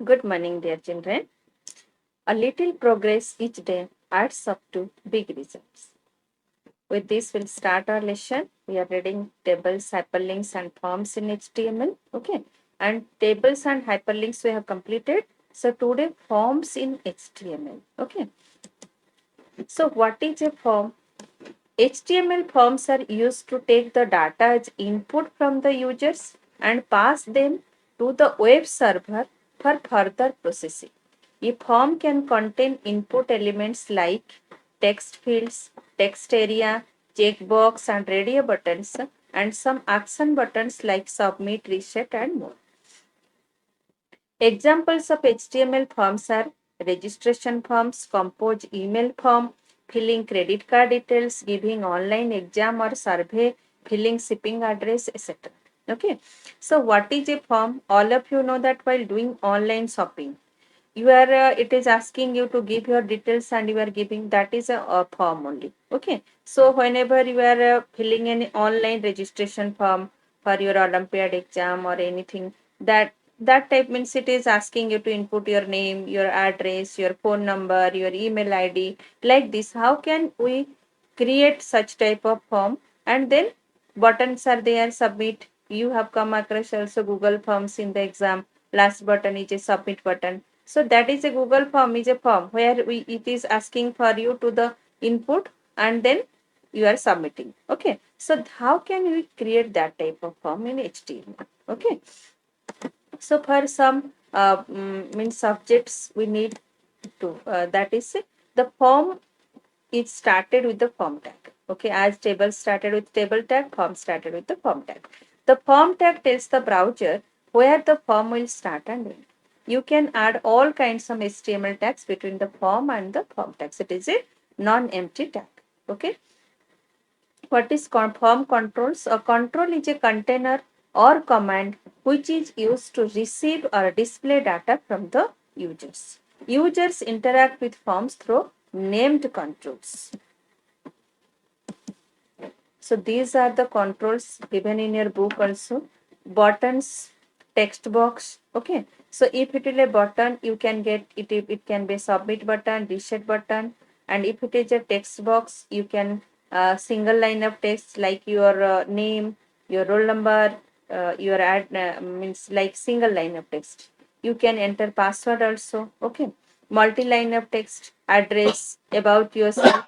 Good morning, dear children. A little progress each day adds up to big results. With this, we'll start our lesson. We are reading tables, hyperlinks, and forms in HTML. Okay. And tables and hyperlinks we have completed. So today, forms in HTML. Okay. So what is a form? HTML forms are used to take the data as input from the users and pass them to the web server for further processing. A form can contain input elements like text fields, text area, checkbox, and radio buttons, and some action buttons like submit, reset, and more. Examples of HTML forms are registration forms, compose email form, filling credit card details, giving online exam or survey, filling shipping address, etc. Okay. So what is a form? All of you know that while doing online shopping, you are it is asking you to give your details and you are giving that is a form only. Okay. So whenever you are filling an online registration form for your Olympiad exam or anything, that type means it is asking you to input your name, your address, your phone number, your email ID, like this. How can we create such type of form? And then buttons are there, submit. You have come across also Google forms in the exam. Last button is a submit button. So that is a Google form is a form where it is asking for you to the input and then you are submitting. Okay. So how can we create that type of form in HTML? Okay. So for some means subjects we need to that is the form is started with the form tag. Okay, as table started with table tag, form started with the form tag. The form tag tells the browser where the form will start and end. You can add all kinds of HTML tags between the form and the form tags. It is a non-empty tag. Okay. What is form controls? A control is a container or command which is used to receive or display data from the users. Users interact with forms through named controls. So these are the controls given in your book also. Buttons, text box. Okay. So if it is a button, you can get it. It can be submit button, reset button, and if it is a text box, you can single line of text like your name, your roll number, your ad means like single line of text. You can enter password also. Okay. Multi line of text, address, about yourself.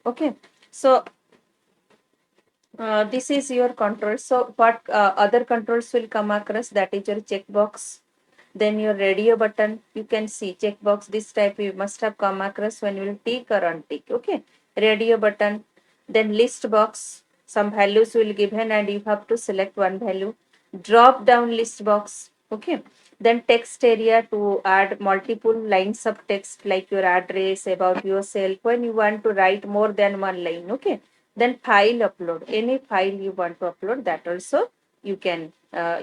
Okay. So this is your control. So what other controls will come across, that is your checkbox, then your radio button. You can see checkbox, this type you must have come across when you will tick or untick. Okay, radio button, then list box, some values will given and you have to select one value. Drop down list box. Okay, then text area to add multiple lines of text like your address, about yourself, when you want to write more than one line. Okay, then file upload, any file you want to upload, that also you can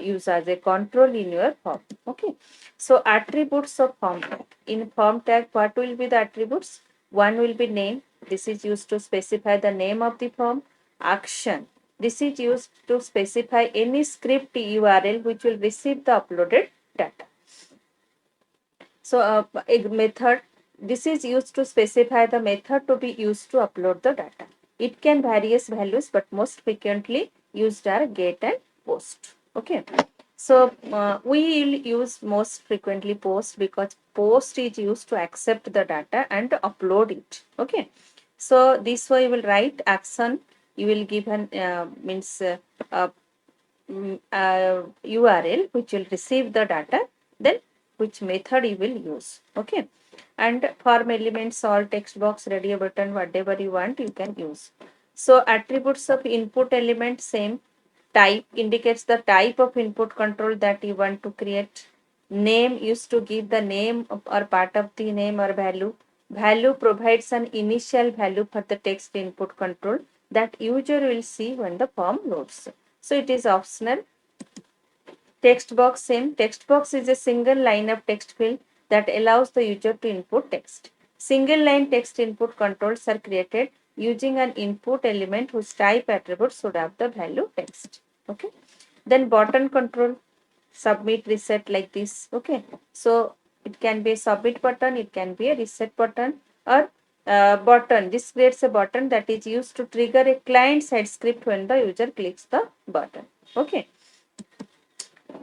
use as a control in your form. Okay, so attributes of form tag. In form tag, what will be the attributes? One will be name. This is used to specify the name of the form. Action, this is used to specify any script URL which will receive the uploaded data. So a method, this is used to specify the method to be used to upload the data. It can various values, but most frequently used are get and post. Okay. So we will use most frequently post because post is used to accept the data and upload it. Okay. So this way you will write action. You will give an means uh, URL which will receive the data, then which method you will use. Okay, and form elements, all text box, radio button, whatever you want you can use. So attributes of input element, same. Type indicates the type of input control that you want to create. Name used to give the name or part of the name or value. Value provides an initial value for the text input control that user will see when the form loads. So it is optional. Text box, same. Text box is a single line of text field that allows the user to input text. Single line text input controls are created using an input element whose type attribute should have the value text. Okay. Then button control. submit, reset like this. Okay, so it can be a submit button, it can be a reset button, or button. This creates a button that is used to trigger a client side script when the user clicks the button. Okay.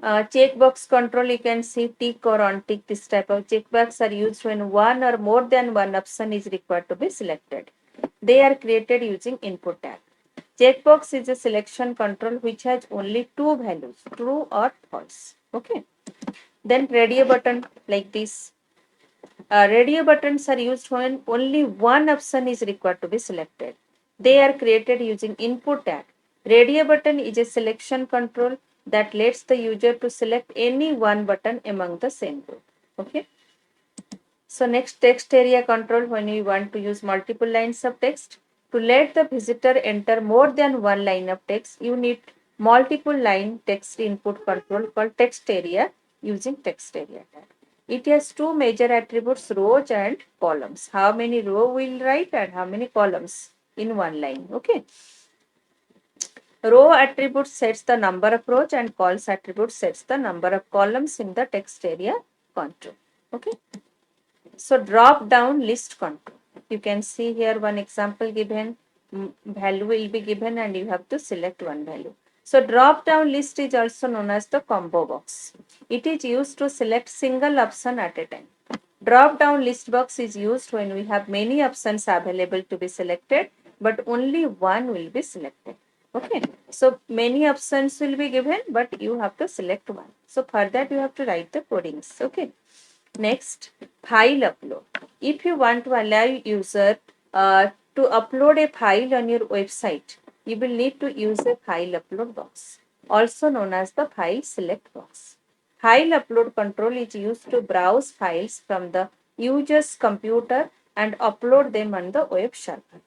Checkbox control, you can see tick or untick. This type of checkbox are used when one or more than one option is required to be selected. They are created using input tag. Checkbox is a selection control which has only two values, true or false. Okay. Then radio button like this. Radio buttons are used when only one option is required to be selected. They are created using input tag. Radio button is a selection control that lets the user to select any one button among the same group. Okay. So next, text area control, when we want to use multiple lines of text. To let the visitor enter more than one line of text, you need multiple line text input control called text area using text area tag. It has two major attributes, rows and columns. How many row we'll write and how many columns in one line. Okay. Row attribute sets the number of rows and cols attribute sets the number of columns in the text area control. Okay. So drop down list control. You can see here one example given, value will be given and you have to select one value. So drop down list is also known as the combo box. It is used to select single option at a time. Drop down list box is used when we have many options available to be selected, but only one will be selected. Okay, so many options will be given, but you have to select one. So for that you have to write the codings. Okay. Next, file upload. If you want to allow user to upload a file on your website, you will need to use a file upload box, also known as the file select box. File upload control is used to browse files from the user's computer and upload them on the web server.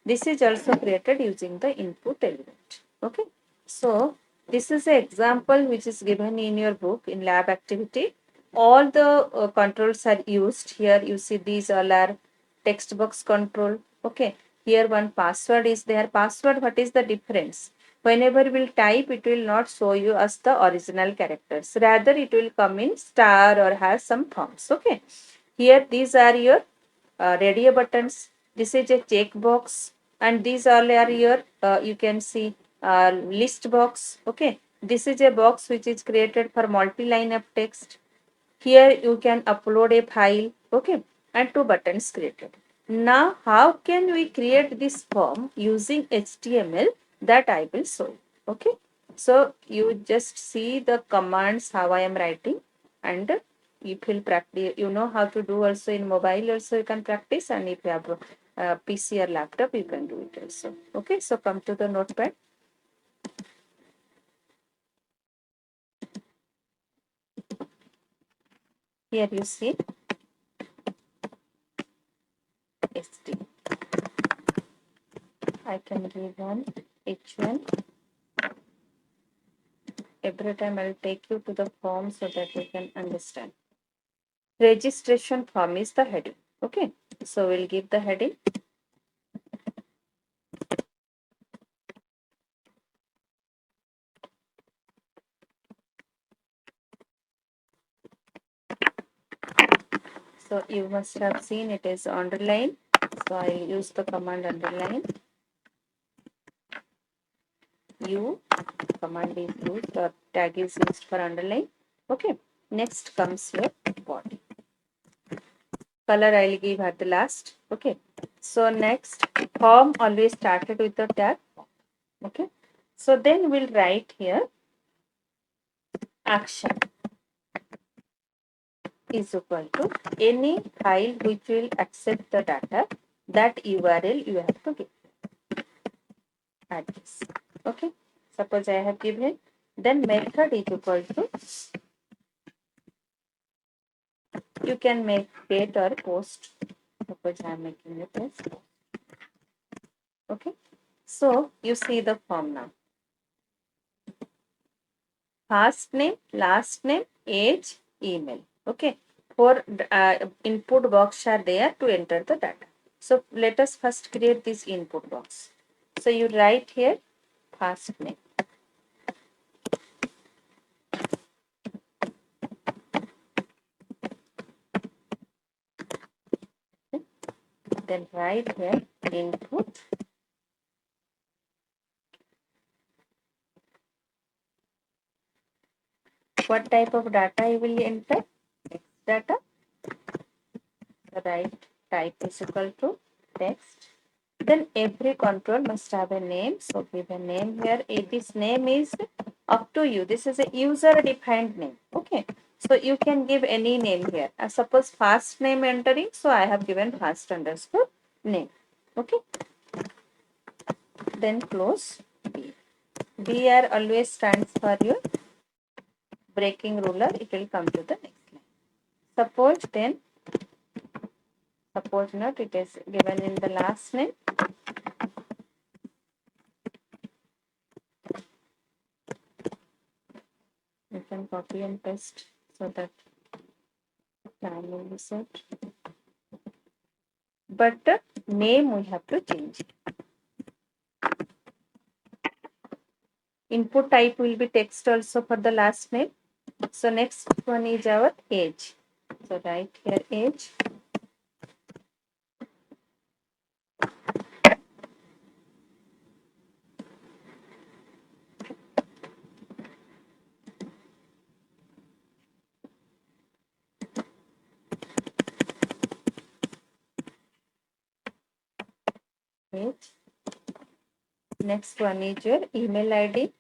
This is also created using the input element. Okay. So this is an example which is given in your book in lab activity. All the controls are used here. You see these all are text box control. Okay. Here one password is there. Password, what is the difference? Whenever we'll type, it will not show you as the original characters. Rather, it will come in star or has some forms. Okay. Here, these are your radio buttons. This is a checkbox, and these all are your you can see list box. Okay. This is a box which is created for multi-line of text. Here you can upload a file. Okay. And two buttons created. Now, how can we create this form using HTML? That I will show you. Okay. So you just see the commands how I am writing, and you will practice. You know how to do also in mobile also you can practice, and if you have a PC or laptop you can do it also. Okay. So come to the notepad. Here you see HT. I can give one H1. Every time I will take you to the form so that you can understand. Registration form is the heading. Okay. So we'll give the heading. So you must have seen it is underline. So I'll use the command underline. U command is used or tag is used for underline. Okay. Next comes your body. Color I'll give at the last. Okay. So next form always started with the tag. Okay. So then we'll write here action is equal to any file which will accept the data, that URL you have to give address. Okay. Suppose I have given, then method is equal to, you can make get or post. Suppose I am making it as okay. So you see the form now. First name, last name, age, email. Okay. Four input box are there to enter the data. So let us first create this input box. So you write here first name. then write here input. What type of data you will enter? Text data. Write type is equal to text. Then every control must have a name. So give a name here. This name is up to you. This is a user defined name. Okay. So you can give any name here. Suppose first name entering. So I have given first underscore name. Okay. Then close B. BR always stands for your breaking ruler. It will come to the next line. Suppose not, it is given in the last name. You can copy and paste so that time will be set. But name we have to change. Input type will be text also for the last name. So next one is our age. So write here age. Age. Next one is your email ID.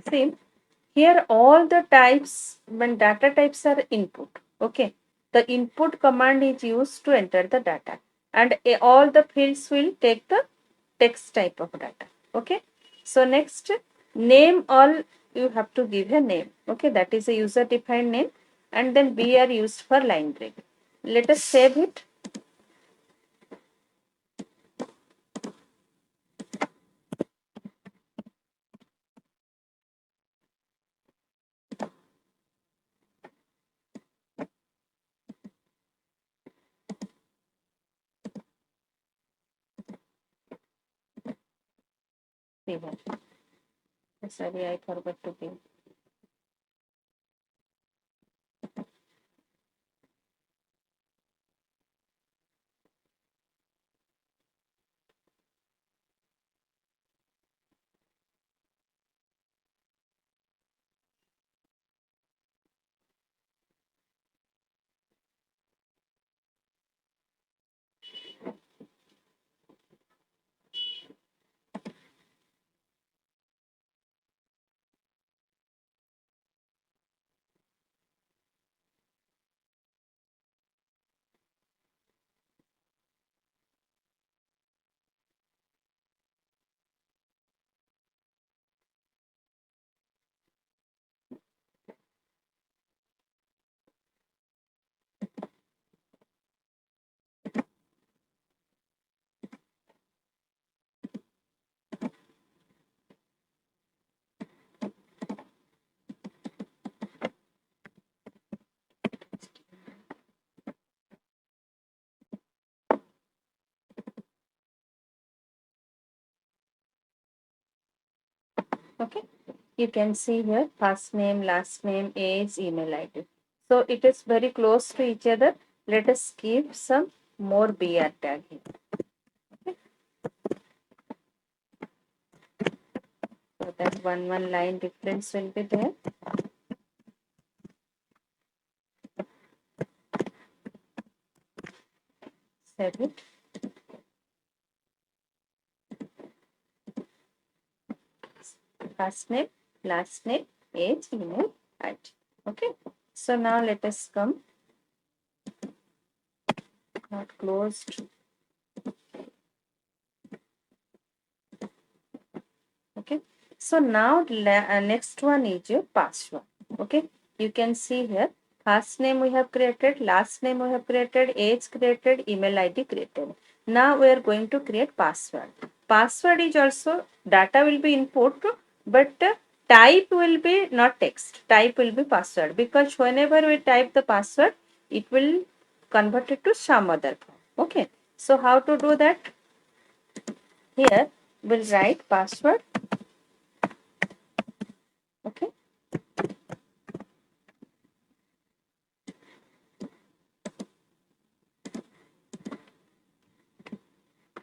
See, here all the types, when data types are input, okay, the input command is used to enter the data, and all the fields will take the text type of data. Okay, so next name, all you have to give a name. Okay, that is a user defined name, and then B are used for line break. Let us save it. Save it. Sorry, I forgot to give. Okay, you can see here first name, last name, age, email ID. So it is very close to each other. Let us keep some more BR tag here. Okay. So that one line difference will be there. Save it. First name, last name, age, email, ID. Okay. So now let us come. Not closed. Okay. So now next one is your password. Okay. You can see here. First name we have created, last name we have created, age created, email ID created. Now we are going to create password. Password is also data will be input, but type will be not text. Type will be password, because whenever we type the password, it will convert it to some other form. Okay, so how to do that? Here we'll write password. Okay,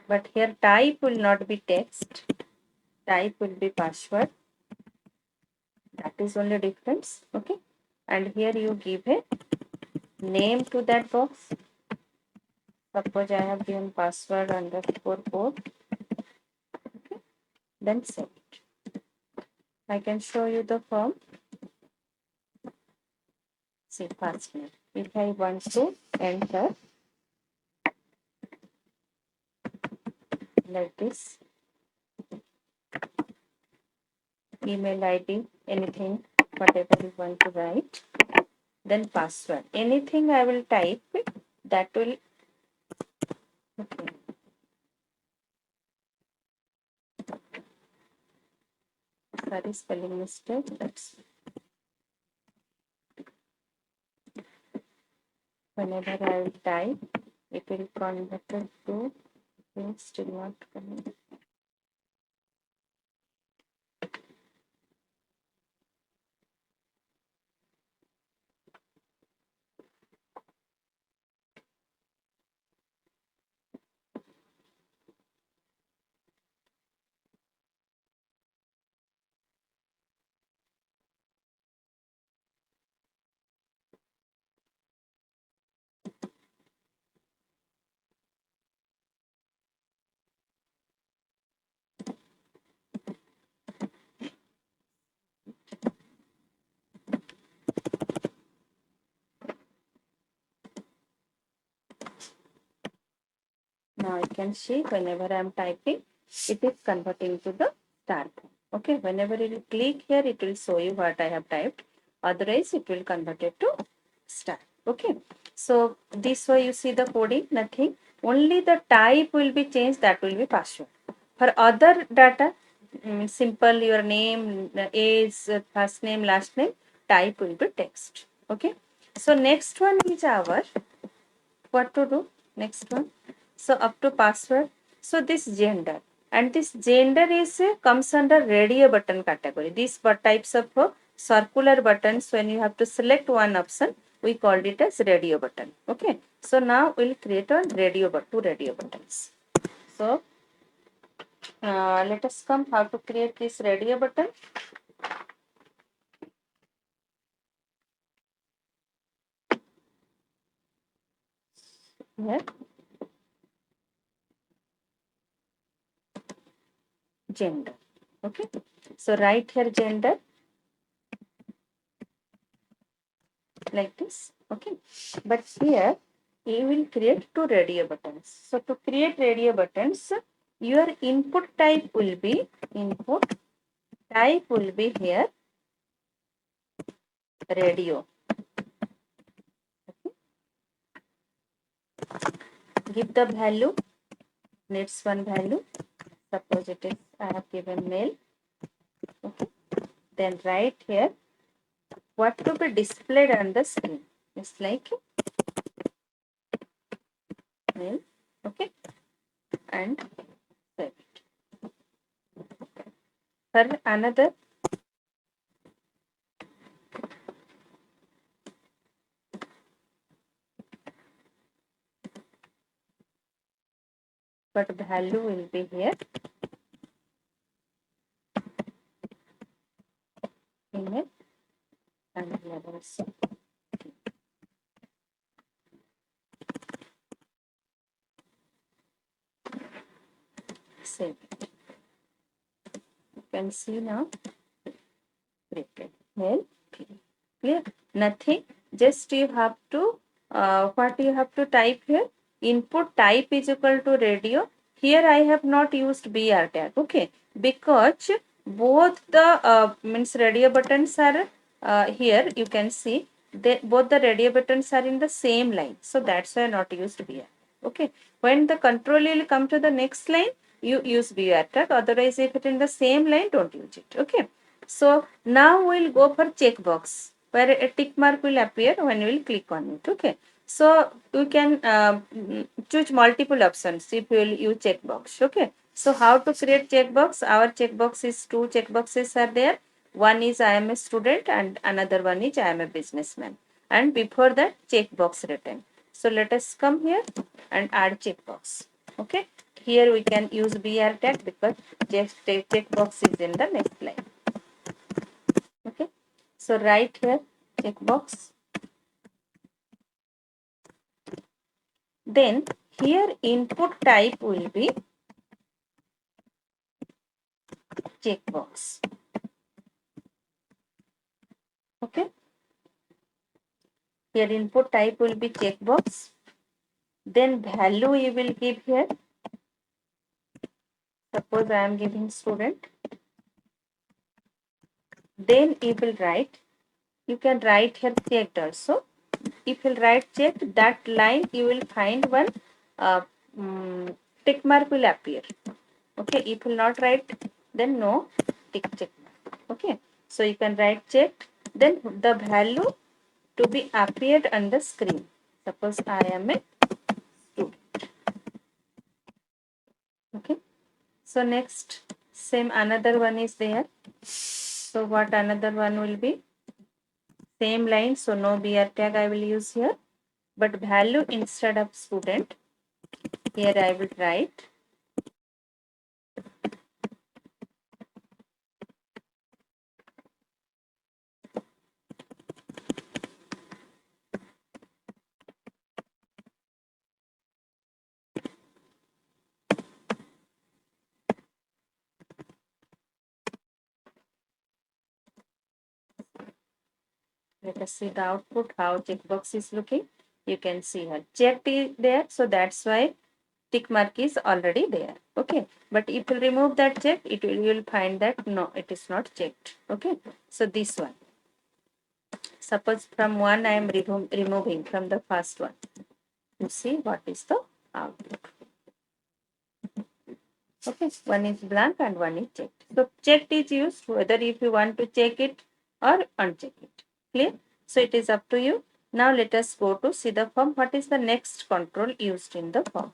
but here type will not be text, type will be password. That is only difference. Okay, and here you give a name to that box. Suppose I have given password underscore code. Okay, then save it. I can show you the form. See, first name. If I want to enter like this, email ID, anything, whatever you want to write, then password. Anything I will type, that will, okay. Sorry, spelling mistake. That's whenever I will type, it will convert it to still not coming. Now I can see whenever I am typing, it is converting to the star form. Okay, whenever you click here, it will show you what I have typed. Otherwise, it will convert it to star. Okay, so this way you see the coding, nothing. Only the type will be changed, that will be password. For other data, simple your name, age, first name, last name, type will be text. Okay, so next one is our what to do. Next one, so up to password. So this gender, and this gender is comes under radio button category. These types of circular buttons, when you have to select one option, we called it as radio button. Okay, so now we'll create a two radio buttons. So let us come how to create this radio button. Here, gender. Okay, so write here gender like this. Okay, but here you will create two radio buttons. So to create radio buttons, your input type will be here radio. Okay. Give the value, needs one value. Suppose it is I have given male. Okay, then write here what to be displayed on the screen. It's like male. Okay, and save it. For another, but value will be here image and levels. Save it. You can see now. Well, clear. Nothing. Just you have to what you have to type here. Input type is equal to radio. Here I have not used BR tag. Okay, because both the means radio buttons are here. You can see they both the radio buttons are in the same line. So that's why I not used BR. Okay. When the control will come to the next line, you use BR tag. Otherwise, if it in the same line, don't use it. Okay. So now we'll go for checkbox where a tick mark will appear when we will click on it. Okay. So you can choose multiple options if you will use checkbox. Okay. So how to create checkbox? Our checkbox is two checkboxes are there. One is I am a student and another one is I am a businessman. And before that checkbox written. So let us come here and add checkbox. Okay. Here we can use BR tag because checkbox is in the next line. Okay. So write here checkbox. Then here input type will be checkbox. Okay. Here input type will be checkbox. Then value you will give here. Suppose I am giving student. Then you will write. You can write here checked also. If you write checked, that line you will find one uh, tick mark will appear. Okay. If you will not write, then no check mark. Okay. So you can write checked. Then the value to be appeared on the screen. Suppose I am a student. Okay. So next, same another one is there. So what another one will be? Same line. So no BR tag I will use here. But value instead of student, here I will write. Let us see the output, how checkbox is looking. You can see here. Checked is there. So that's why tick mark is already there. Okay. But if you remove that check, you will find that no, it is not checked. Okay. So this one. Suppose from one I am removing from the first one. You see what is the output. Okay, one is blank and one is checked. So checked is used whether if you want to check it or uncheck it. Clear? So it is up to you. Now let us go to see the form. What is the next control used in the form?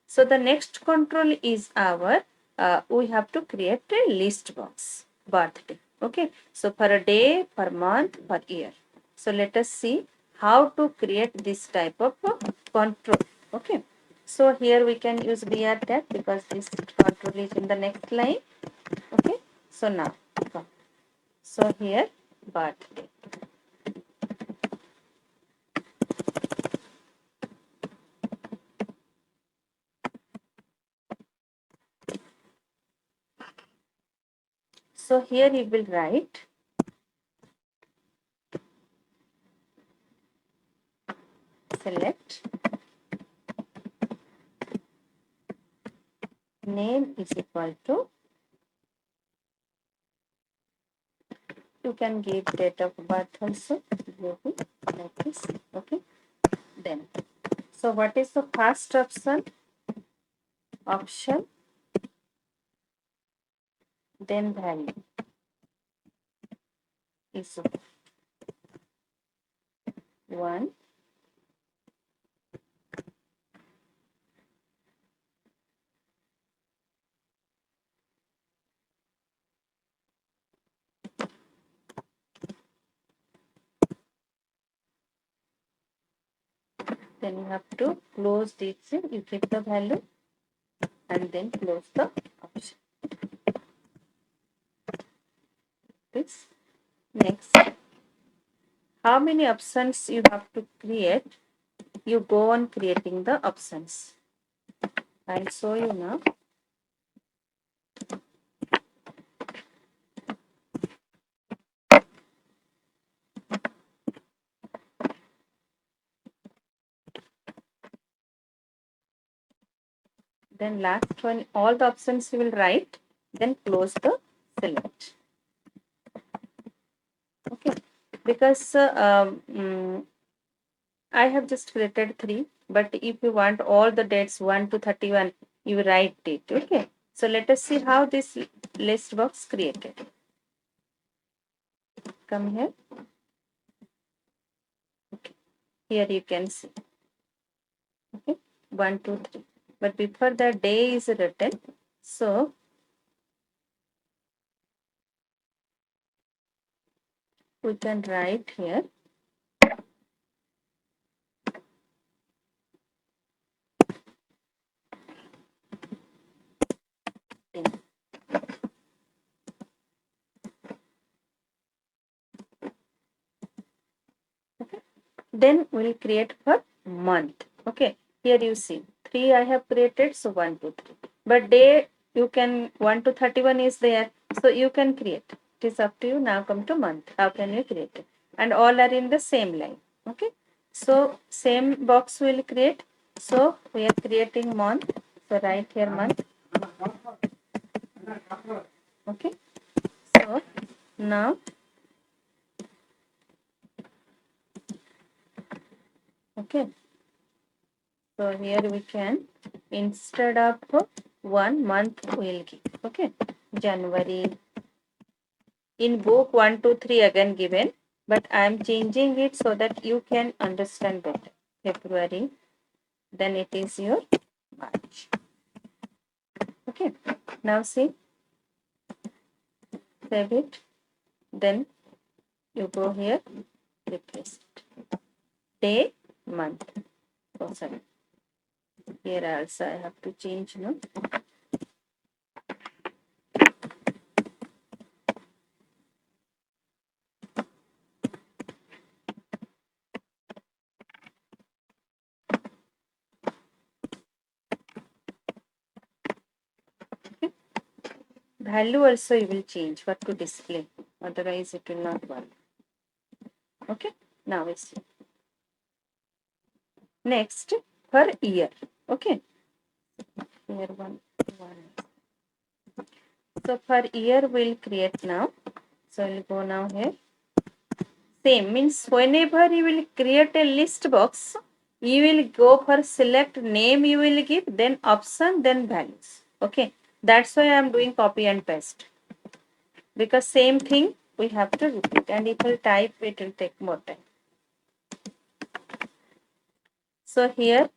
So the next control is our, we have to create a list box, birthday. Okay, so for a day, per month, per year. So let us see how to create this type of control. Okay. So here we can use BR tag because this control is in the next line. Okay. So now come. So here birthday. So here you will write select name is equal to, you can give date of birth also like this. Okay. Then so what is the first option? Option, then value is 1. Then you have to close this, you keep the value and then close the option. This next, how many options you have to create? You go on creating the options. I'll show you now. Then last one, all the options you will write, then close the select. Okay, because I have just created 3, but if you want all the dates 1 to 31, you write it. Okay, so let us see how this list box created. Come here. Okay. Here you can see. Okay, 1, 2, 3. But before the day is written, so we can write here then we'll create for month. Okay, here you see 3 I have created, so 1, 2, 3. But day you can 1 to 31 is there, so you can create. It is up to you. Now come to month. How can you create it? And all are in the same line. Okay, so same box will create. So we are creating month. So write here month. Okay, so now okay. So here we can, instead of 1 month, we'll give. Okay, January. In book 1, 2, 3 again given, but I am changing it so that you can understand better. February, then it is your March. Okay, now see, save it. Then you go here, replace it. Day, month. Oh, sorry. Here also I have to change, no? Value also you will change what to display, otherwise it will not work. Okay, now we see. Next, per year. Okay, here one. So per year we'll create now. So we'll go now here. Same means whenever you will create a list box, you will go for select name, you will give, then option, then values. Okay, that's why I am doing copy and paste, because same thing we have to repeat, and if we type it will take more time. So here,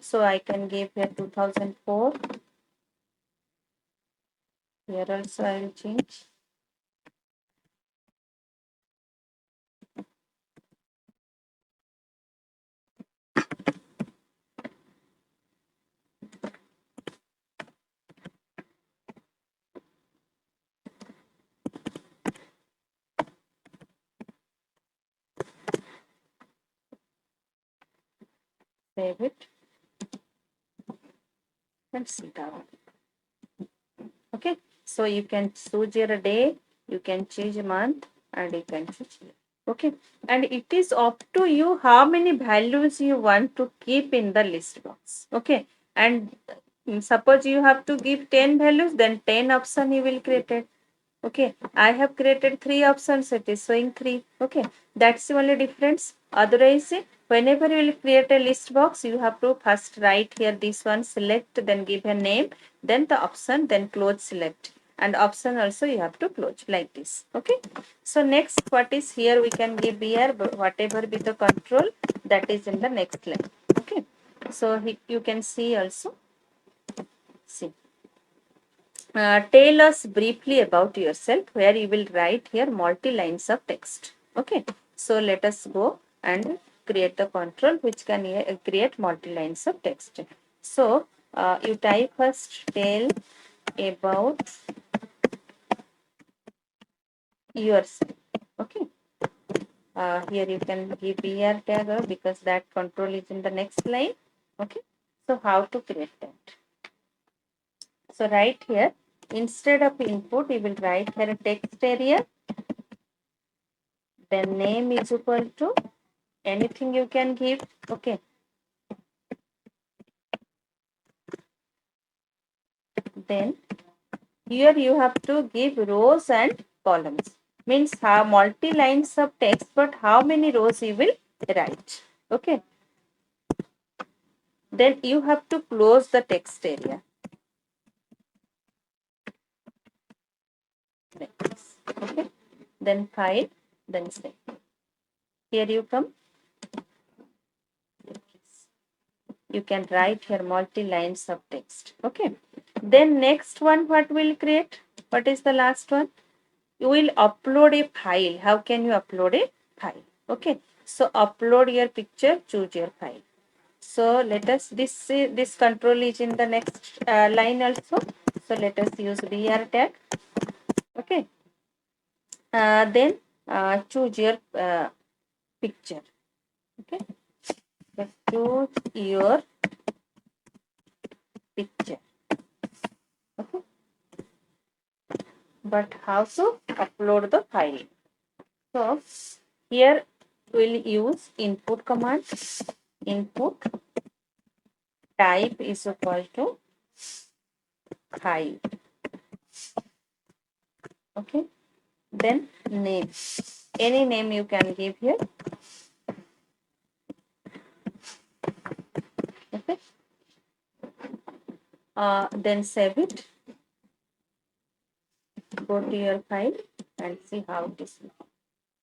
so I can give here 2004. Here also I will change. Save it and sit down. Okay, so you can choose your day, you can choose a month, and you can choose year. Okay, and it is up to you how many values you want to keep in the list box. Okay, and suppose you have to give 10 values, then 10 option you will create it. Okay, I have created 3 options, it is showing 3. Okay, that's the only difference. Otherwise, whenever you will create a list box, you have to first write here this one, select, then give a name, then the option, then close select. And option also you have to close like this. Okay, so next what is here we can give here, whatever be the control, that is in the next line. Okay, so you can see also, see. Tell us briefly about yourself, where you will write here multi lines of text. Okay, so let us go and create the control which can create multi lines of text. So you type first, tell about yourself. Okay, here you can give br tag because that control is in the next line. Okay, so how to create that? So right here, instead of input, you will write here a text area. Then name is equal to anything you can give. Okay. Then here you have to give rows and columns. Means how multi lines of text, but how many rows you will write. Okay. Then you have to close the text area. Like this. Okay. Then file, then save. Here you come. you can write here multi lines of text. Okay. Then next one, what we'll create? What is the last one? You will upload a file. How can you upload a file? Okay. So upload your picture, choose your file. So let us, this control is in the next line also. So let us use BR tag. Okay. Then choose your picture. Okay. So choose your picture. Okay. But how to upload the file? So here we'll use input command. Input type is equal to 5. Okay. Then name. Any name you can give here. Okay. Then save it. Go to your file and see how it is.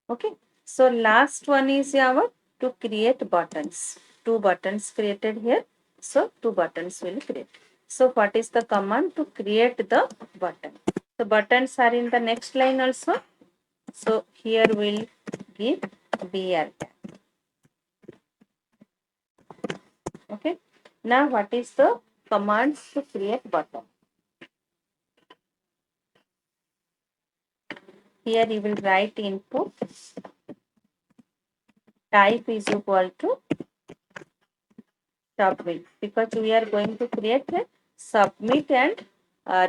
Okay. So last one is our to create buttons. 2 buttons created here. So 2 buttons will create. So what is the command to create the button? The buttons are in the next line also. So here we'll give BR tag. Okay. Now what is the commands to create button? Here you will write input type is equal to submit, because we are going to create a submit and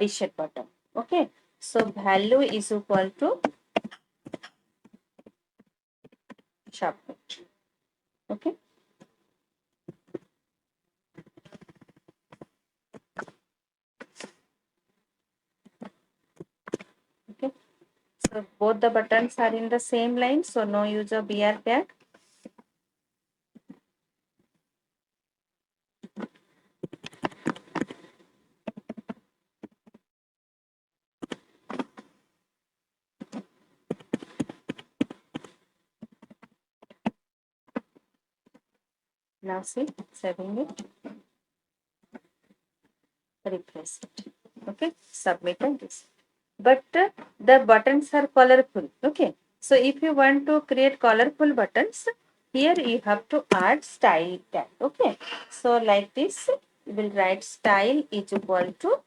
reset button. Okay. So value is equal to submit. Okay. Okay. So both the buttons are in the same line. So no use of BR tag. Now see, saving it, refresh it. Okay, submit and this. But the buttons are colorful. Okay, so if you want to create colorful buttons, here you have to add style tag. Okay, so like this, you will write style is equal to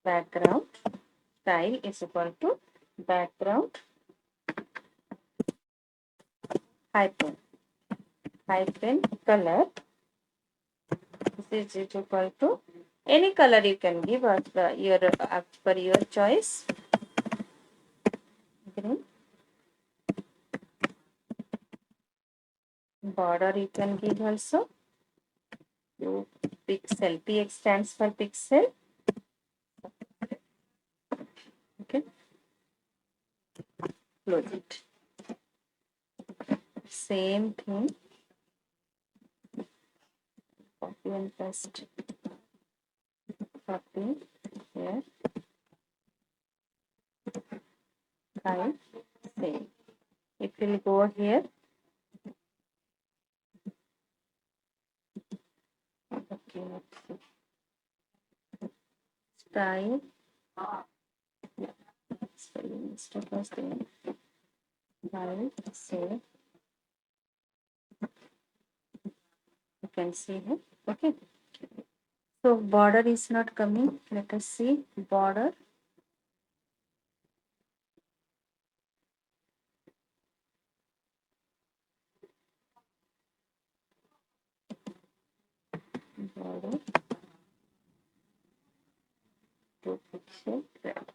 background. Style is equal to background hyphen color. This is equal to any color you can give as per your choice. Green. Border you can give also. Pixel. PX stands for pixel. Okay. Close it. Same thing. Copy and paste. Copy here. File. Save. It will go here. Okay. Style. Spelling mistake was there. File. Save. You can see here. Okay. So border is not coming. Let us see border. Border. 2 pixel red.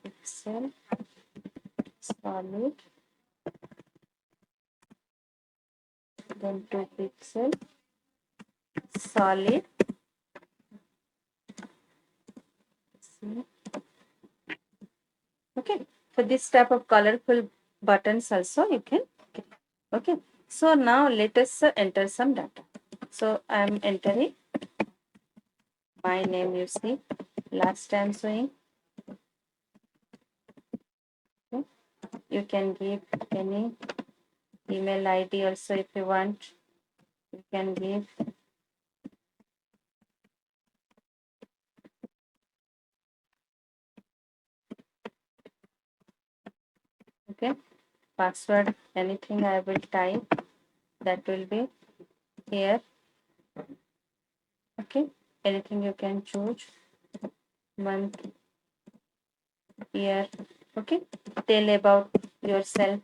Pixel solid. Then 2 pixel solid. See. Okay. For this type of colorful buttons also you can get. Okay. So now let us enter some data. So I am entering my name, you see. last I'm showing. Okay. You can give any email ID also if you want. You can give. Okay, password, anything I will type, that will be here. Okay, anything you can choose, month, year. Okay, tell about yourself.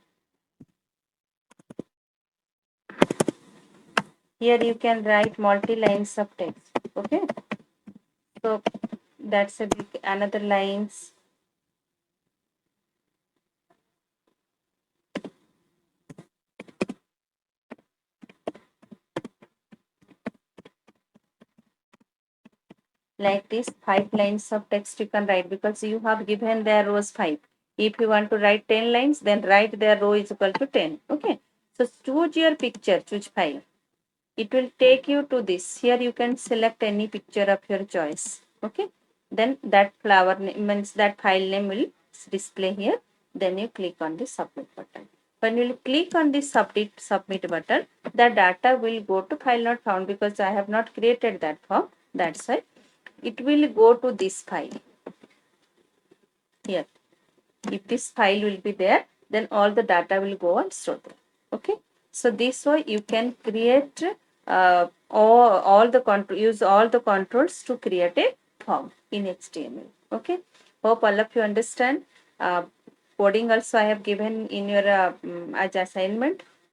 Here you can write multi lines of text. Okay, so that's a big another lines. Like this, 5 lines of text you can write, because you have given their rows 5. If you want to write 10 lines, then write their row is equal to 10. Okay, so choose your picture, choose file. It will take you to this. Here you can select any picture of your choice. Okay, then that flower name means that file name will display here. Then you click on the submit button. When you click on the submit button, the data will go to file not found, because I have not created that form. That's why it will go to this file here. If this file will be there, then all the data will go and store there. Okay, so this way you can create all the use all the controls to create a form in HTML. Okay, hope all of you understand. Coding also I have given in your as assignment.